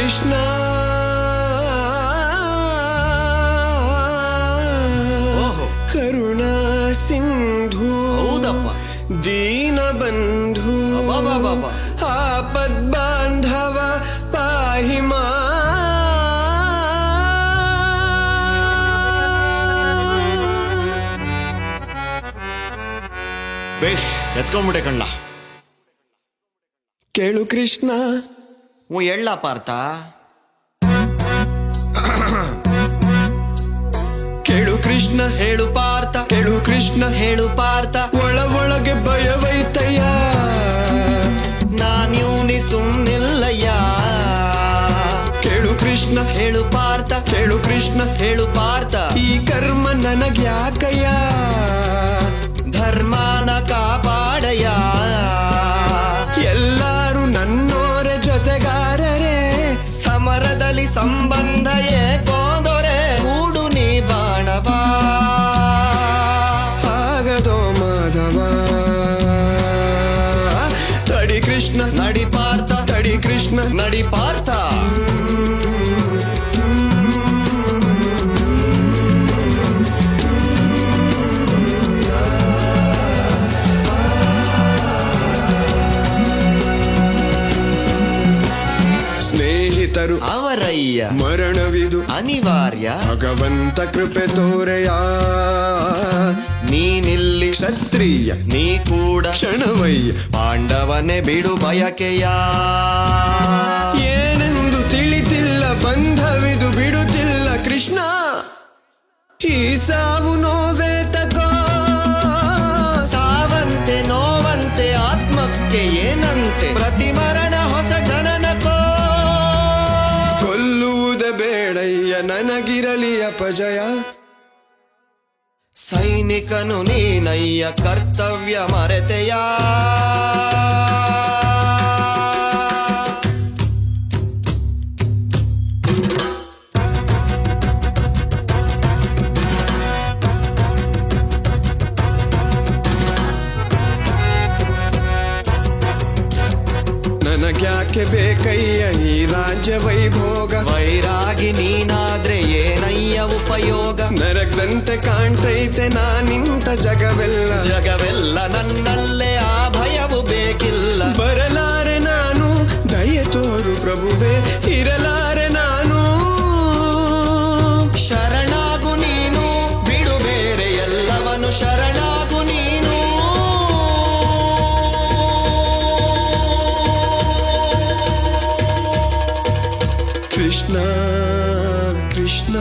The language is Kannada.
ಕೃಷ್ಣ ಕರುಣಾ ಸಿಂಧು ಹೌದಪ್ಪ. ದೀನ ಬಂಧು ಆಪದ್ ಬಾಂಧವ ಪಾಹಿ ಮಾ ಬೇಷ್ ಎತ್ಕೊಂಡ್ಬಿಟ್ಟೆ ಕಣ್ಣ. ಕೇಳು ಕೃಷ್ಣ. ಎಳ್ಳ ಪಾರ್ಥ. ಕೇಳು ಕೃಷ್ಣ ಹೇಳು ಪಾರ್ಥ. ಕೇಳು ಕೃಷ್ಣ ಹೇಳು ಪಾರ್ಥ. ಒಳಗೆ ಭಯವೈತಯ್ಯ ನಾನ್ಯೂನಿ ಸುಮ್ನಿಲ್ಲಯ್ಯ. ಕೇಳು ಕೃಷ್ಣ ಹೇಳು ಪಾರ್ಥ. ಕೇಳು ಕೃಷ್ಣ ಹೇಳು ಪಾರ್ಥ. ಈ ಕರ್ಮ ನನಗ್ಯಾಕಯ್ಯ ಧರ್ಮನ ಕಾಪಾಡಯ್ಯ. ಎಲ್ಲಾರು ನನ್ನೋರ ಜೊತೆಗಾರರೇ ಸಮರದಲ್ಲಿ ಸಂಬಂಧ ಏಕೋದೊರೆ ಕೂಡು ನೀ ಬಾಣವ. ಆಗದೋ ಮಾಧವ. ತಡಿ ಕೃಷ್ಣ ನಡಿ ಪಾರ್ಥ. ತಡಿ ಕೃಷ್ಣ ನಡಿ ಪಾರ್ಥ. ಸ್ನೇಹಿತರು ಅವರಯ್ಯ ಮರಣವಿದು ಅನಿವಾರ್ಯ. ಭಗವಂತ ಕೃಪೆ ತೋರೆಯ. ನೀನಿಲ್ಲಿ ಕ್ಷತ್ರಿಯ ನೀ ಕೂಡ ಕ್ಷಣವಯ್ಯ ಪಾಂಡವನೇ ಬಿಡು ಬಯಕೆಯ. ಏನೆಂದು ತಿಳಿತಿಲ್ಲ ಬಂಧವಿದು ಬಿಡುತ್ತಿಲ್ಲ ಕೃಷ್ಣ. ಈ ಸಾವು ನೋವೇ ತಗೋ. ಸಾವಂತೆ ನೋವಂತೆ ಆತ್ಮಕ್ಕೆ ಏನಂತೆ ಪ್ರತಿ ಮರಣ ಹೊಸ ಜನನಕೋ. ಕೊಲ್ಲುವುದ ಬೇಡಯ್ಯ ನನಗಿರಲಿ ಅಪಜಯ. ಸೈನಿಕನು ನೀನಯ್ಯ ಕರ್ತವ್ಯ ಮರೆತೆಯ. ನನಗ್ಯಾಕೆ ಬೇಕಯ್ಯ ಈ ರಾಜ್ಯ ವೈಭೋಗ. ವೈರಾಗಿ ನೀನಾದ್ರೆ ಏನಯ್ಯ ಉಪಯೋಗ. ನರಗದಂತೆ ಕಾಣ್ತೈತೆ ನಾನಿಂತ ಜಗವೆಲ್ಲ. ಜಗವೆಲ್ಲ ನನ್ನಲ್ಲೇ ಆ ಭಯವು ಬೇಕಿಲ್ಲ. ಬರಲಾರೆ ನಾನು ದಯೆ ತೋರು ಪ್ರಭುವೆ. ಇರಲಾರೆ ನಾನು ಶರಣಾಗು ನೀನು ಬಿಡು ಬೇರೆ ಎಲ್ಲವನು. ಶರಣಾಗು ನೀನು. ಕೃಷ್ಣ ಕೃಷ್ಣ